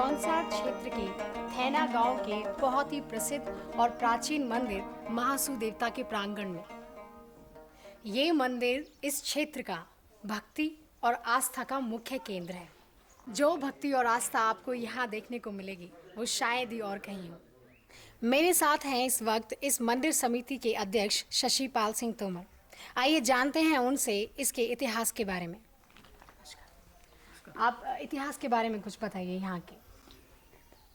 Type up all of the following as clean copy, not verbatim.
जौनसार क्षेत्र के थैना गांव के बहुत ही प्रसिद्ध और प्राचीन मंदिर महासू देवता के प्रांगण में। ये मंदिर इस क्षेत्र का भक्ति और आस्था का मुख्य केंद्र है। जो भक्ति और आस्था आपको यहाँ देखने को मिलेगी वो शायद ही और कहीं हो। मेरे साथ हैं इस वक्त इस मंदिर समिति के अध्यक्ष शशिपाल सिंह तोमर। आइए जानते हैं उनसे इसके इतिहास के बारे में। आप इतिहास के बारे में कुछ बताइए।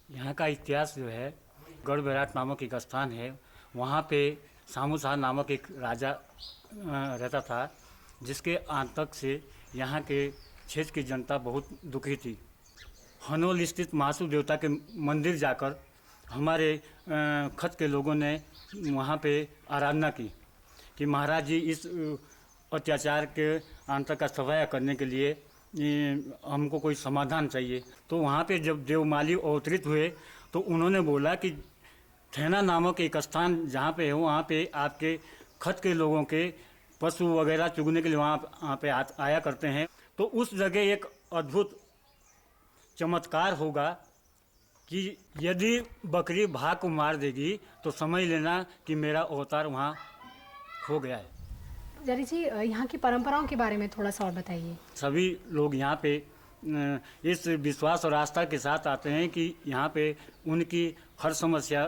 यहाँ का इतिहास जो है, गढ़ बैराट नामक एक स्थान है। वहाँ पे सामू शाह नामक एक राजा रहता था, जिसके आतंक से यहाँ के क्षेत्र की जनता बहुत दुखी थी। हनोल स्थित महासू देवता के मंदिर जाकर हमारे खत के लोगों ने वहाँ पे आराधना की कि महाराज जी इस अत्याचार के आतंक का सफाया करने के लिए हमको कोई समाधान चाहिए। तो वहाँ पे जब देवमाली अवतरित हुए तो उन्होंने बोला कि थैना नामक एक स्थान जहाँ पे है वहाँ पे आपके खत के लोगों के पशु वगैरह चुगने के लिए वहाँ पे आया करते हैं। तो उस जगह एक अद्भुत चमत्कार होगा कि यदि बकरी भाग को मार देगी तो समझ लेना कि मेरा अवतार वहाँ हो गया है। जरी जी, यहाँ की परंपराओं के बारे में थोड़ा सा और बताइए। सभी लोग यहाँ पे इस विश्वास और आस्था के साथ आते हैं कि यहाँ पे उनकी हर समस्या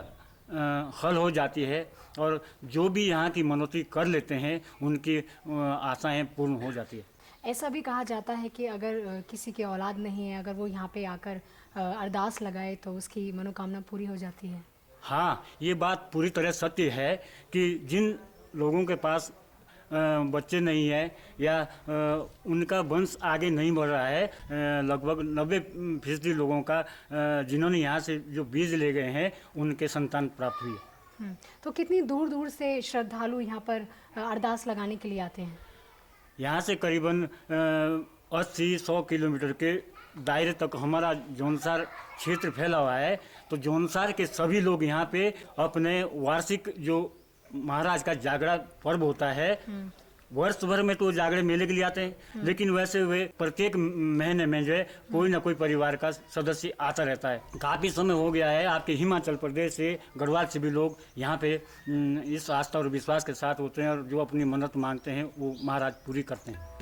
हल हो जाती है और जो भी यहाँ की मनौती कर लेते हैं उनकी आशाएं पूर्ण हो जाती है। ऐसा भी कहा जाता है कि अगर किसी की औलाद नहीं है, अगर वो यहाँ पे आकर अरदास लगाए तो उसकी मनोकामना पूरी हो जाती है। हाँ, ये बात पूरी तरह सत्य है कि जिन लोगों के पास बच्चे नहीं है या उनका वंश आगे नहीं बढ़ रहा है, लगभग 90% लोगों का जिन्होंने यहाँ से जो बीज ले गए हैं उनके संतान प्राप्त हुई है। तो कितनी दूर दूर से श्रद्धालु यहाँ पर अरदास लगाने के लिए आते हैं? यहाँ से करीबन 80-100 किलोमीटर के दायरे तक हमारा जौनसार क्षेत्र फैला हुआ है। तो जौनसार के सभी लोग यहाँ पे अपने वार्षिक जो महाराज का जागरा पर्व होता है, वर्ष भर में तो जागरे मेले के लिए आते हैं, लेकिन वैसे वे प्रत्येक महीने में जो है कोई ना कोई परिवार का सदस्य आता रहता है। काफ़ी समय हो गया है, आपके हिमाचल प्रदेश से, गढ़वाल से भी लोग यहाँ पे इस आस्था और विश्वास के साथ होते हैं और जो अपनी मन्नत मांगते हैं वो महाराज पूरी करते हैं।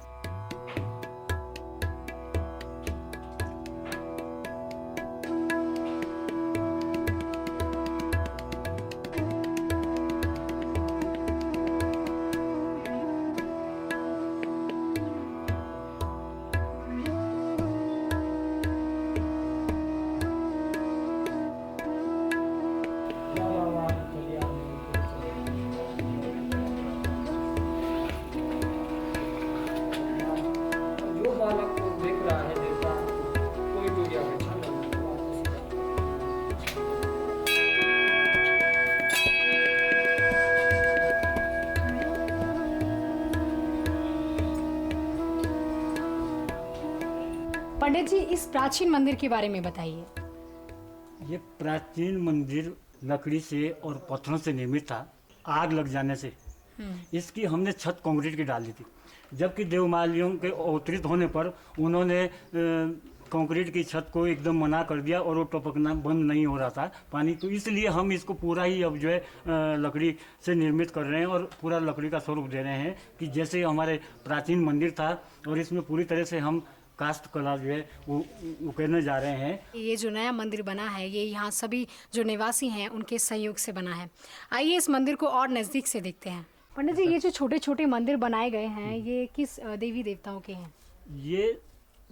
पंडित जी, इस प्राचीन मंदिर के बारे में बताइए। ये प्राचीन मंदिर लकड़ी से और पत्थरों से निर्मित था। आग लग जाने से इसकी हमने छत कंक्रीट की डाल दी थी, जबकि देवमालियों के अवतरित होने पर उन्होंने कंक्रीट की छत को एकदम मना कर दिया और वो टपकना बंद नहीं हो रहा था पानी। तो इसलिए हम इसको पूरा ही अब जो है लकड़ी से निर्मित कर रहे हैं और पूरा लकड़ी का स्वरूप दे रहे हैं कि जैसे हमारे प्राचीन मंदिर था। और इसमें पूरी तरह से हम कास्ट कला जो है वो करने जा रहे हैं। ये जो नया मंदिर बना है ये यहाँ सभी जो निवासी हैं उनके सहयोग से बना है। आइए इस मंदिर को और नज़दीक से देखते हैं। पंडित जी, ये जो छोटे छोटे मंदिर बनाए गए हैं ये किस देवी देवताओं के हैं? ये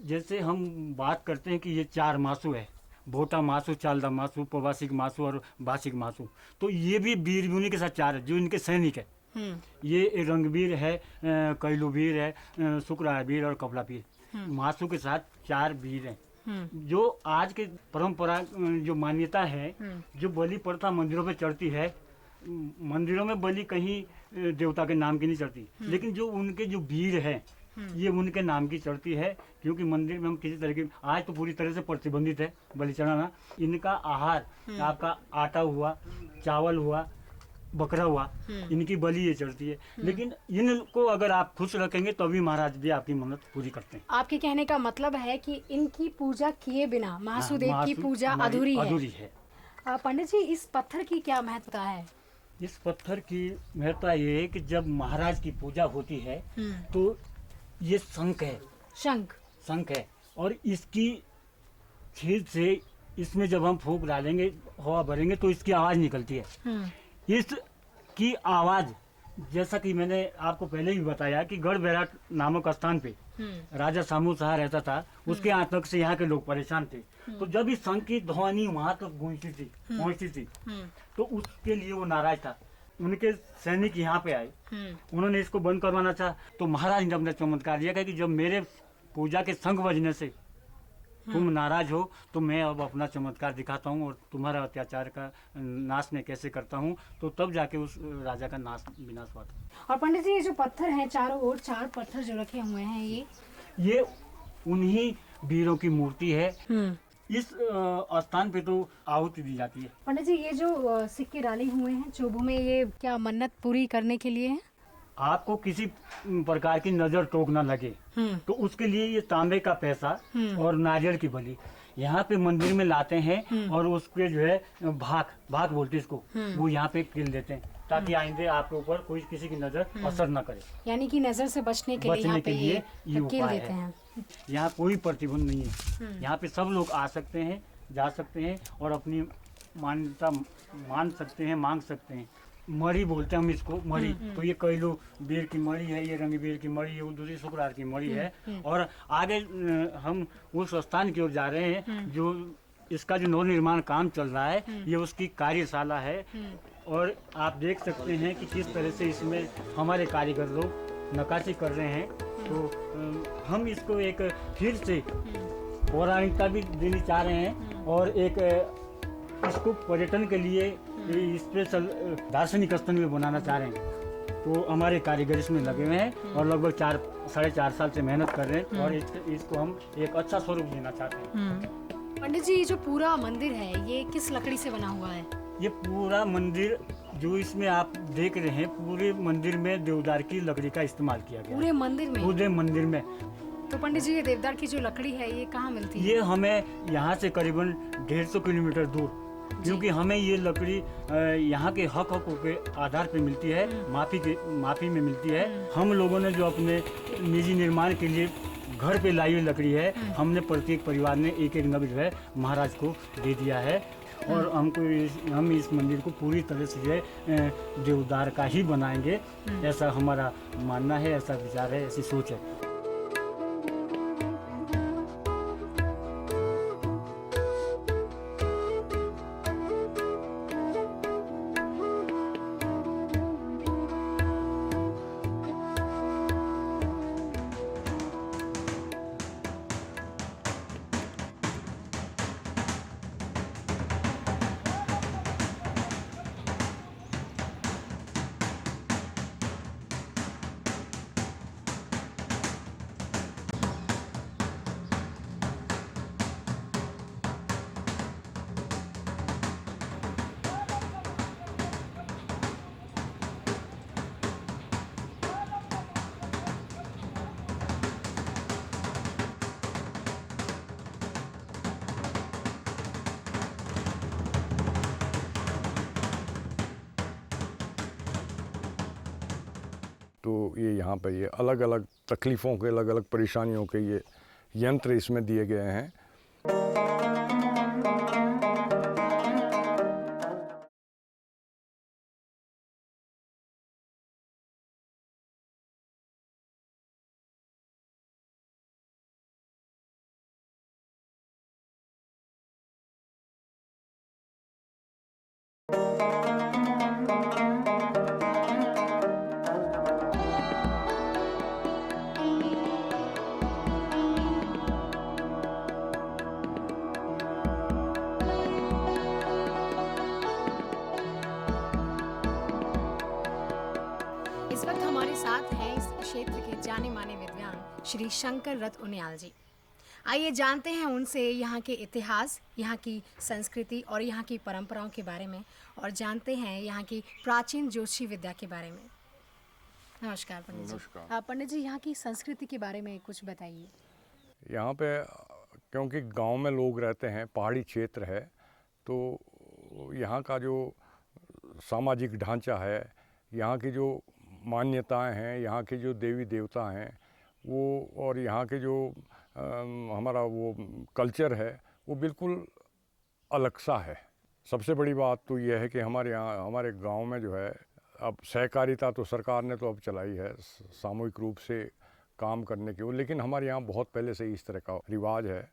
जैसे हम बात करते हैं कि ये 4 मासू है, भोटा मासू, चालदा मासू, प्रवासिक मासू और भाषिक मासू। तो ये भी वीर उन्हीं के साथ 4 है जो इनके सैनिक है। ये रंगवीर है, कैलूवीर है, शुक्रावीर और कपलावीर। मासू के साथ 4 वीर हैं। जो आज के परंपरा जो मान्यता है, जो बलि प्रथा मंदिरों पे चढ़ती है, मंदिरों में बलि कहीं देवता के नाम की नहीं चढ़ती, लेकिन जो उनके जो वीर हैं ये उनके नाम की चढ़ती है, क्योंकि मंदिर में हम किसी तरह की आज तो पूरी तरह से प्रतिबंधित है बलि चढ़ाना। इनका आहार आपका आटा हुआ, चावल हुआ, बकरा हुआ, इनकी बलि ये चढ़ती है। लेकिन इनको अगर आप खुश रखेंगे तभी महाराज भी आपकी मन्नत पूरी करते हैं। आपके कहने का मतलब है कि इनकी पूजा किए बिना महासूदेव की महासू पूजा हमारी अधूरी है। पंडित जी, इस पत्थर की क्या महत्वता है? इस पत्थर की महत्ता ये है कि जब महाराज की पूजा होती है तो ये शंख है, शंख है, और इसकी छीद से इसमें जब हम फूंक डालेंगे, हवा भरेंगे तो इसकी आवाज निकलती है। इसकी आवाज, जैसा कि मैंने आपको पहले भी बताया कि गढ़ बैराट नामक स्थान पे राजा सामू शाह रहता था, उसके आतंक से यहाँ के लोग परेशान थे। तो जब इस शंख की ध्वनि वहां तक गूंजती थी, पहुंचती थी, तो उसके लिए वो नाराज था। उनके सैनिक यहाँ पे आए, उन्होंने इसको बंद करवाना चाहा, तो महाराज ने अपना चमत्कार यह कि जब मेरे पूजा के शंख बजने से तुम नाराज हो तो मैं अब अपना चमत्कार दिखाता हूँ और तुम्हारा अत्याचार का नाश मैं कैसे करता हूँ। तो तब जाके उस राजा का विनाश हुआ था। और पंडित जी, ये जो पत्थर हैं चारों ओर, 4 पत्थर जो रखे हुए हैं, ये उन्हीं वीरों की मूर्ति है। इस स्थान पे तो आहुति दी जाती है। पंडित जी, ये जो सिक्के डाले हुए हैं चोबू में, ये क्या मन्नत पूरी करने के लिए है? आपको किसी प्रकार की नजर टोक ना लगे तो उसके लिए ये तांबे का पैसा और नारियल की बलि यहाँ पे मंदिर में लाते हैं और उसके जो है भाग बोलते इसको, वो यहाँ पे किल देते हैं ताकि आइंदे आपके ऊपर कोई किसी की नजर असर न करे। यानी कि नजर से बचने के लिए ये किल उपाय देते हैं। यहाँ कोई प्रतिबंध नहीं है, यहाँ पे सब लोग आ सकते हैं, जा सकते हैं और अपनी मान्यता मान सकते हैं, मांग सकते हैं। मरी बोलते हैं हम इसको, मरी। तो ये कैलो बीर की मरी है, ये रंगबीर की मरी है, वो दूसरी शुक्रार की मरी है। और आगे हम उस स्थान की ओर जा रहे हैं जो इसका जो नव निर्माण काम चल रहा है, ये उसकी कार्यशाला है। और आप देख सकते हैं कि किस तरह से इसमें हमारे कारीगर लोग नक्काशी कर रहे हैं। तो हम इसको एक फिर से पौराणिकता भी देनी चाह रहे हैं और एक इसको पर्यटन के लिए स्पेशल दार्शनिक स्थल में बनाना चाह रहे हैं। तो हमारे कारीगर इसमें लगे हुए हैं और लगभग 4-4.5 साल से मेहनत कर रहे हैं और इसको हम एक अच्छा स्वरूप देना चाहते हैं। पंडित जी, ये जो पूरा मंदिर है ये किस लकड़ी से बना हुआ है? ये पूरा मंदिर जो इसमें आप देख रहे हैं, पूरे मंदिर में देवदार की लकड़ी का इस्तेमाल किया गया। पूरे मंदिर में? पूरे मंदिर में। तो पंडित जी, ये देवदार की जो लकड़ी है ये कहाँ मिलती है? ये हमें यहाँ से करीबन 150 किलोमीटर दूर, क्योंकि हमें ये लकड़ी यहाँ के हकों के आधार पे मिलती है, माफी में मिलती है। हम लोगों ने जो अपने निजी निर्माण के लिए घर पे लाई हुई लकड़ी है, हमने प्रत्येक परिवार ने एक नग जो है महाराज को दे दिया है। और हम इस मंदिर को पूरी तरह से देवदार का ही बनाएंगे, ऐसा हमारा मानना है, ऐसा विचार है, ऐसी सोच है। तो ये यहाँ पर ये अलग अलग तकलीफ़ों के, अलग अलग परेशानियों के ये यंत्र इसमें दिए गए हैं। इस वक्त हमारे साथ हैं इस क्षेत्र के जाने माने विद्वान श्री शंकर रथ उनियाल जी। आइए जानते हैं उनसे यहाँ के इतिहास, यहाँ की संस्कृति और यहाँ की परंपराओं के बारे में, और जानते हैं यहाँ की प्राचीन ज्योतिषी विद्या के बारे में। नमस्कार पंडित जी। नमस्कार। पंडित जी, यहाँ की संस्कृति के बारे में कुछ बताइए। यहाँ पे क्योंकि गांव में लोग रहते हैं, पहाड़ी क्षेत्र है, तो यहाँ का जो सामाजिक ढांचा है, यहाँ की जो मान्यताएं हैं, यहाँ के जो देवी देवता हैं वो, और यहाँ के जो हमारा वो कल्चर है वो बिल्कुल अलग सा है। सबसे बड़ी बात तो यह है कि हमारे यहाँ, हमारे गांव में जो है, अब सहकारिता तो सरकार ने तो अब चलाई है सामूहिक रूप से काम करने की, लेकिन हमारे यहाँ बहुत पहले से इस तरह का रिवाज है।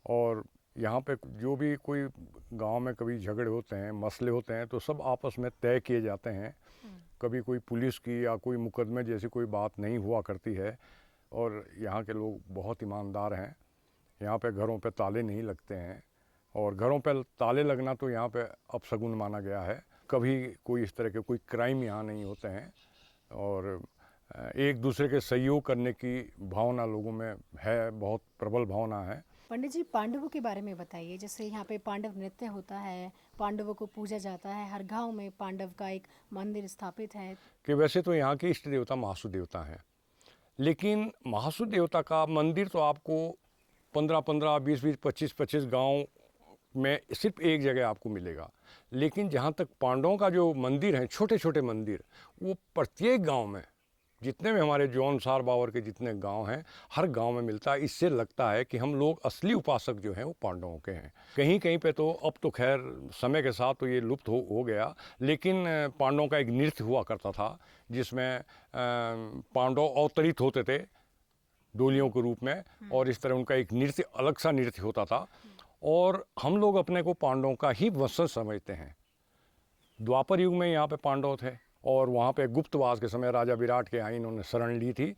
और यहाँ पे जो भी कोई गांव में कभी झगड़े होते हैं, मसले होते हैं, तो सब आपस में तय किए जाते हैं। कभी कोई पुलिस की या कोई मुकदमे जैसी कोई बात नहीं हुआ करती है। और यहाँ के लोग बहुत ईमानदार हैं। यहाँ पे घरों पे ताले नहीं लगते हैं, और घरों पे ताले लगना तो यहाँ पे अपशगुन माना गया है। कभी कोई इस तरह के कोई क्राइम यहाँ नहीं होते हैं, और एक दूसरे के सहयोग करने की भावना लोगों में है, बहुत प्रबल भावना है। पंडित जी, पांडवों के बारे में बताइए। जैसे यहाँ पे पांडव नृत्य होता है, पांडवों को पूजा जाता है, हर गांव में पांडव का एक मंदिर स्थापित है। कि वैसे तो यहाँ के इष्ट देवता महासु देवता हैं, लेकिन महासु देवता का मंदिर तो आपको 15-15, 20-20, 25-25 गांव में सिर्फ एक जगह आपको मिलेगा। लेकिन जहाँ तक पांडवों का जो मंदिर है, छोटे छोटे मंदिर, वो प्रत्येक गांव में, जितने भी हमारे जौनसार बावर के जितने गांव हैं, हर गांव में मिलता है। इससे लगता है कि हम लोग असली उपासक जो हैं वो पांडवों के हैं। कहीं कहीं पे तो अब तो खैर समय के साथ तो ये लुप्त हो गया, लेकिन पांडवों का एक नृत्य हुआ करता था जिसमें पांडव अवतरित होते थे डोलियों के रूप में, और इस तरह उनका एक नृत्य, अलग सा नृत्य होता था। और हम लोग अपने को पांडवों का ही वंशज समझते हैं। द्वापर युग में यहाँ पे पांडव थे, और वहाँ पे गुप्तवास के समय राजा विराट के यहाँ इन्होंने शरण ली थी,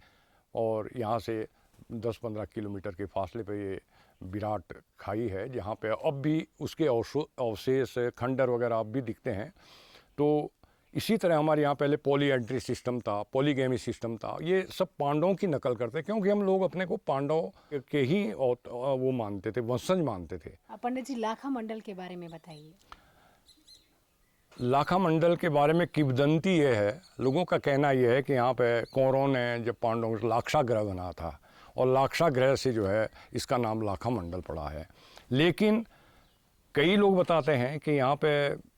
और यहाँ से 10-15 किलोमीटर के फासले पे ये विराट खाई है, जहाँ पे अब भी उसके अवशेष, खंडर वगैरह अब भी दिखते हैं। तो इसी तरह हमारे यहाँ पहले पॉलीएंट्री सिस्टम था, पॉलीगैमी सिस्टम था। ये सब पांडवों की नकल करते हैं, क्योंकि हम लोग अपने को पांडव के ही वो मानते थे, वंशज मानते थे। पंडित जी, लाखा मंडल के बारे में बताइए। लाखा मंडल के बारे में किंवदंती ये है, लोगों का कहना ये है कि यहाँ पे कौरवों ने जब पांडवों को लाक्षागृह बना था, और लाक्षागृह से जो है इसका नाम लाखा मंडल पड़ा है। लेकिन कई लोग बताते हैं कि यहाँ पे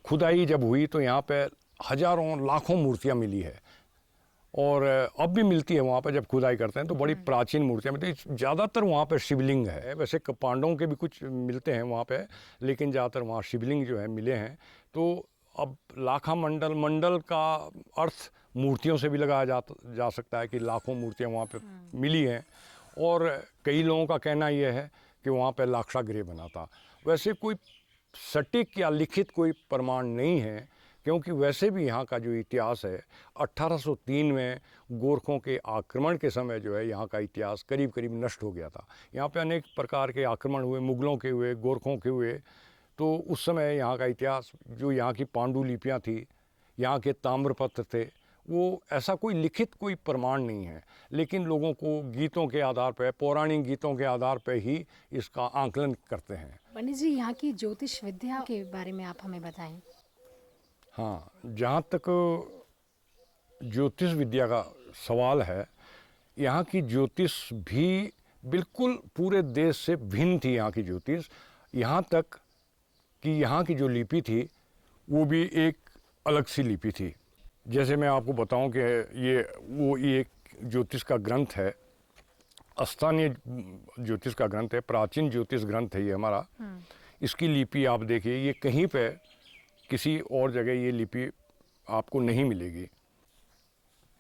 खुदाई जब हुई तो यहाँ पे हजारों लाखों मूर्तियाँ मिली है, और अब भी मिलती है। वहाँ पे जब खुदाई करते हैं तो बड़ी प्राचीन मूर्तियाँ मिलती हैं। ज़्यादातर वहाँ पे शिवलिंग है। वैसे पांडवों के भी कुछ मिलते हैं वहाँ पे, लेकिन ज़्यादातर वहाँ शिवलिंग जो है मिले हैं। तो अब लाखा मंडल, मंडल का अर्थ मूर्तियों से भी लगाया जा सकता है कि लाखों मूर्तियाँ वहाँ पे मिली हैं। और कई लोगों का कहना यह है कि वहाँ पे लाक्षागृह बना था। वैसे कोई सटीक या लिखित कोई प्रमाण नहीं है, क्योंकि वैसे भी यहाँ का जो इतिहास है, 1803 में गोरखों के आक्रमण के समय जो है यहाँ का इतिहास करीब करीब नष्ट हो गया था। यहाँ पे अनेक प्रकार के आक्रमण हुए, मुगलों के हुए, गोरखों के हुए। तो उस समय यहाँ का इतिहास, जो यहाँ की पांडुलिपियाँ थी, यहाँ के ताम्रपत्र थे, वो ऐसा कोई लिखित कोई प्रमाण नहीं है। लेकिन लोगों को गीतों के आधार पर, पौराणिक गीतों के आधार पर ही इसका आकलन करते हैं। पंडित जी, यहाँ की ज्योतिष विद्या के बारे में आप हमें बताएं। हाँ, जहाँ तक ज्योतिष विद्या का सवाल है, यहाँ की ज्योतिष भी बिल्कुल पूरे देश से भिन्न थी। यहाँ की ज्योतिष, यहाँ तक कि यहाँ की जो लिपि थी वो भी एक अलग सी लिपि थी। जैसे मैं आपको बताऊं कि ये एक ज्योतिष का ग्रंथ है, स्थानीय ज्योतिष का ग्रंथ है, प्राचीन ज्योतिष ग्रंथ है ये हमारा। इसकी लिपि आप देखिए, ये कहीं पे किसी और जगह ये लिपि आपको नहीं मिलेगी।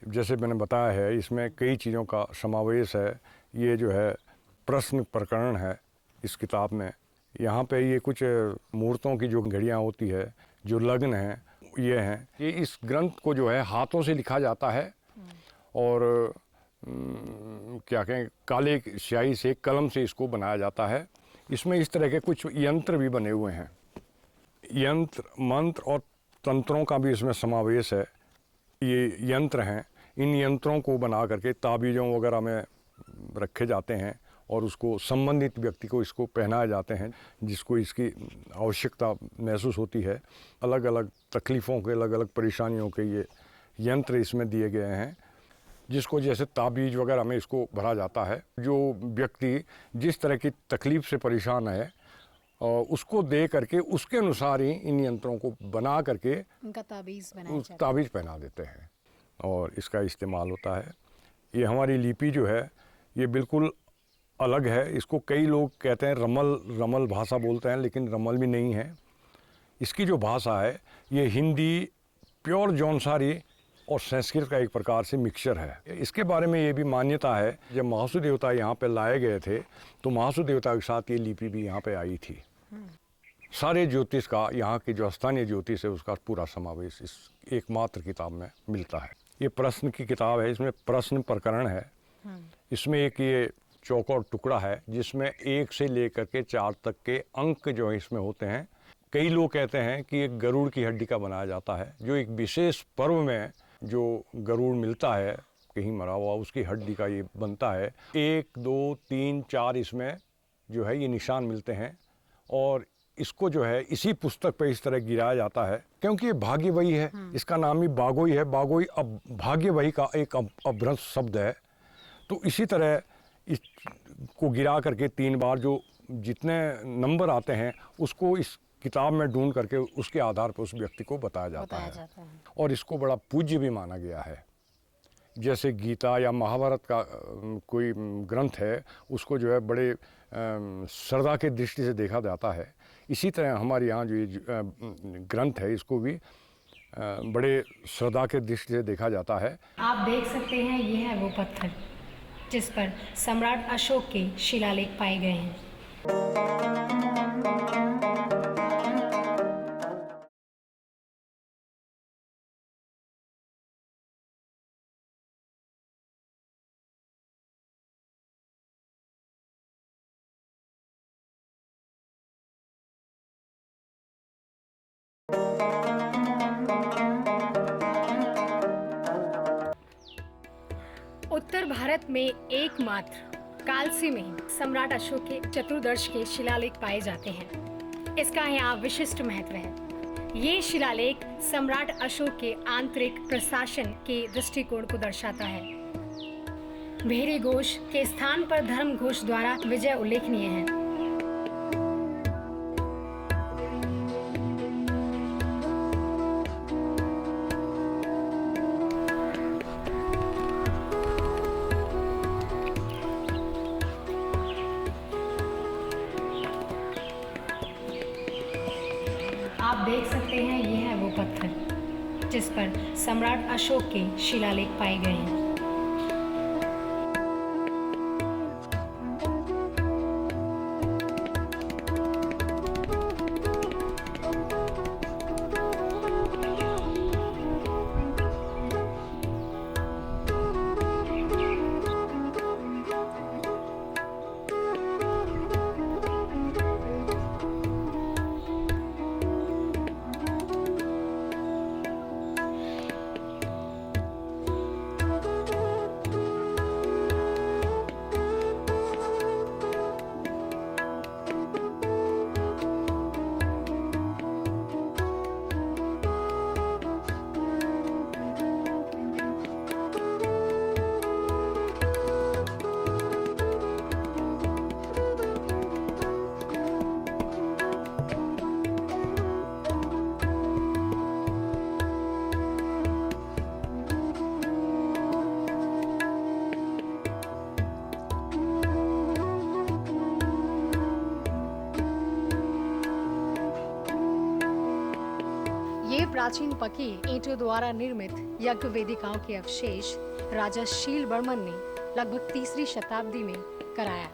जैसे मैंने बताया है, इसमें कई चीज़ों का समावेश है। ये जो है प्रश्न प्रकरण है इस किताब में। यहाँ पे ये कुछ मुहूर्तों की जो घड़ियाँ होती है, जो लग्न हैं, ये हैं। ये इस ग्रंथ को जो है हाथों से लिखा जाता है, और क्या कहें, काले स्याही से, कलम से इसको बनाया जाता है। इसमें इस तरह के कुछ यंत्र भी बने हुए हैं। यंत्र, मंत्र और तंत्रों का भी इसमें समावेश है। ये यंत्र हैं, इन यंत्रों को बना करके ताबीज़ों वगैरह में रखे जाते हैं, और उसको संबंधित व्यक्ति को इसको पहनाए जाते हैं जिसको इसकी आवश्यकता महसूस होती है। अलग अलग तकलीफ़ों के, अलग अलग परेशानियों के ये यंत्र इसमें दिए गए हैं, जिसको जैसे ताबीज़ वगैरह में इसको भरा जाता है। जो व्यक्ति जिस तरह की तकलीफ़ से परेशान है उसको दे करके उसके अनुसार ही इन यंत्रों को बना करके उनका ताबीज़ बनाया जाता है। ताबीज़ पहना देते हैं और इसका इस्तेमाल होता है। ये हमारी लिपि जो है ये बिल्कुल अलग है। इसको कई लोग कहते हैं रमल भाषा बोलते हैं, लेकिन रमल भी नहीं है। इसकी जो भाषा है ये हिंदी, प्योर जौनसारी और संस्कृत का एक प्रकार से मिक्सचर है। इसके बारे में ये भी मान्यता है, जब महासू देवता यहाँ पे लाए गए थे तो महासू देवता के साथ ये लिपि भी यहाँ पे आई थी। सारे ज्योतिष का, यहाँ की जो स्थानीय ज्योतिष है उसका पूरा समावेश इस एकमात्र किताब में मिलता है। ये प्रश्न की किताब है, इसमें प्रश्न प्रकरण है। इसमें एक ये चौकोर टुकड़ा है जिसमें 1 से लेकर के 4 तक के अंक जो है इसमें होते हैं। कई लोग कहते हैं कि एक गरुड़ की हड्डी का बनाया जाता है, जो एक विशेष पर्व में जो गरुड़ मिलता है कहीं मरा हुआ, उसकी हड्डी का ये बनता है। 1, 2, 3, 4 इसमें जो है ये निशान मिलते हैं और इसको जो है इसी पुस्तक पे इस तरह गिराया जाता है क्योंकि ये भाग्यवही है। इसका नाम ही बागोई है। बागोई अब भाग्यवही का एक अभ्रंश शब्द है। तो इसी तरह इसको गिरा करके 3 बार जो जितने नंबर आते हैं उसको इस किताब में ढूंढ करके उसके आधार पर उस व्यक्ति को बताया जाता है। और इसको बड़ा पूज्य भी माना गया है। जैसे गीता या महाभारत का कोई ग्रंथ है उसको जो है बड़े श्रद्धा के दृष्टि से देखा जाता है। इसी तरह हमारे यहाँ जो ये ग्रंथ है इसको भी बड़े श्रद्धा के दृष्टि से देखा जाता है। आप देख सकते हैं ये है वो पत्थर जिस पर सम्राट अशोक के शिलालेख पाए गए हैं। उत्तर भारत में एकमात्र कालसी में सम्राट अशोक के चतुर्दश के शिलालेख पाए जाते हैं। इसका यहाँ विशिष्ट महत्व है। ये शिलालेख सम्राट अशोक के आंतरिक प्रशासन के दृष्टिकोण को दर्शाता है। भेरी घोष के स्थान पर धर्म घोष द्वारा विजय उल्लेखनीय है। आप देख सकते हैं ये है वो पत्थर जिस पर सम्राट अशोक के शिलालेख पाए गए हैं। ये प्राचीन पक्की ईंटों द्वारा निर्मित यज्ञ वेदिकाओं के अवशेष राजा शील वर्मन ने लगभग 3री शताब्दी में कराया।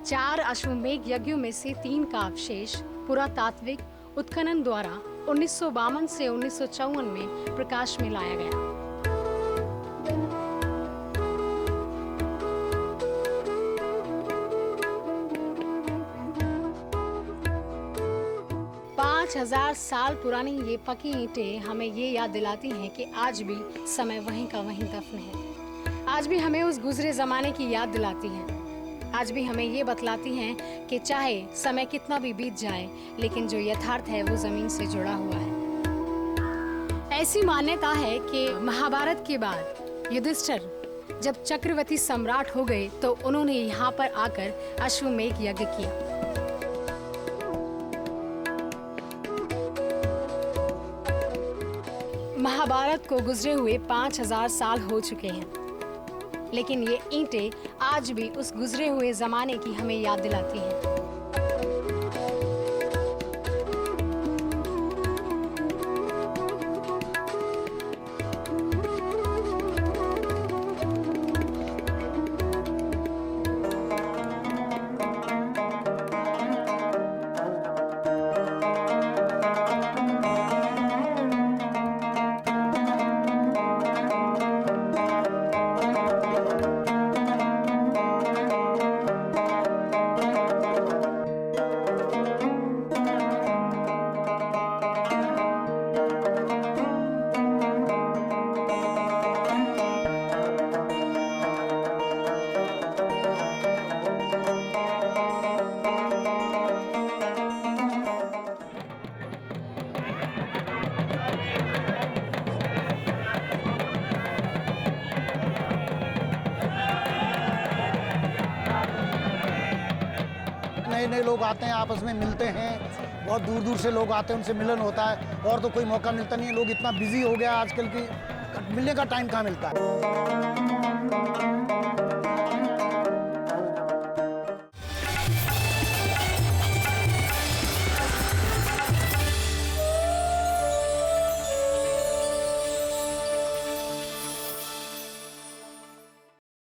4 अश्वमेघ यज्ञों में से 3 का अवशेष पुरातात्विक उत्खनन द्वारा 1952 से 1954 में प्रकाश में लाया गया। हजार साल पुरानी ये पक्की ईंटें हमें ये याद दिलाती हैं कि आज भी समय वहीं का वहीं दफन है। आज भी हमें उस गुजरे जमाने की याद दिलाती हैं। आज भी हमें ये बतलाती हैं कि चाहे समय कितना भी बीत जाए, लेकिन जो यथार्थ है वो जमीन से जुड़ा हुआ है। ऐसी मान्यता है कि महाभारत के बाद युधिष्ठिर जब चक्रवर्ती सम्राट हो गए तो उन्होंने यहाँ पर आकर अश्वमेध यज्ञ किया। महाभारत को गुजरे हुए 5000 साल हो चुके हैं, लेकिन ये ईंटें आज भी उस गुजरे हुए जमाने की हमें याद दिलाती हैं। नए नए लोग आते हैं, आपस में मिलते हैं, बहुत दूर दूर से लोग आते हैं, उनसे मिलन होता है। और तो कोई मौका मिलता नहीं है, लोग इतना बिजी हो गया आजकल की, मिलने का टाइम कहाँ मिलता है।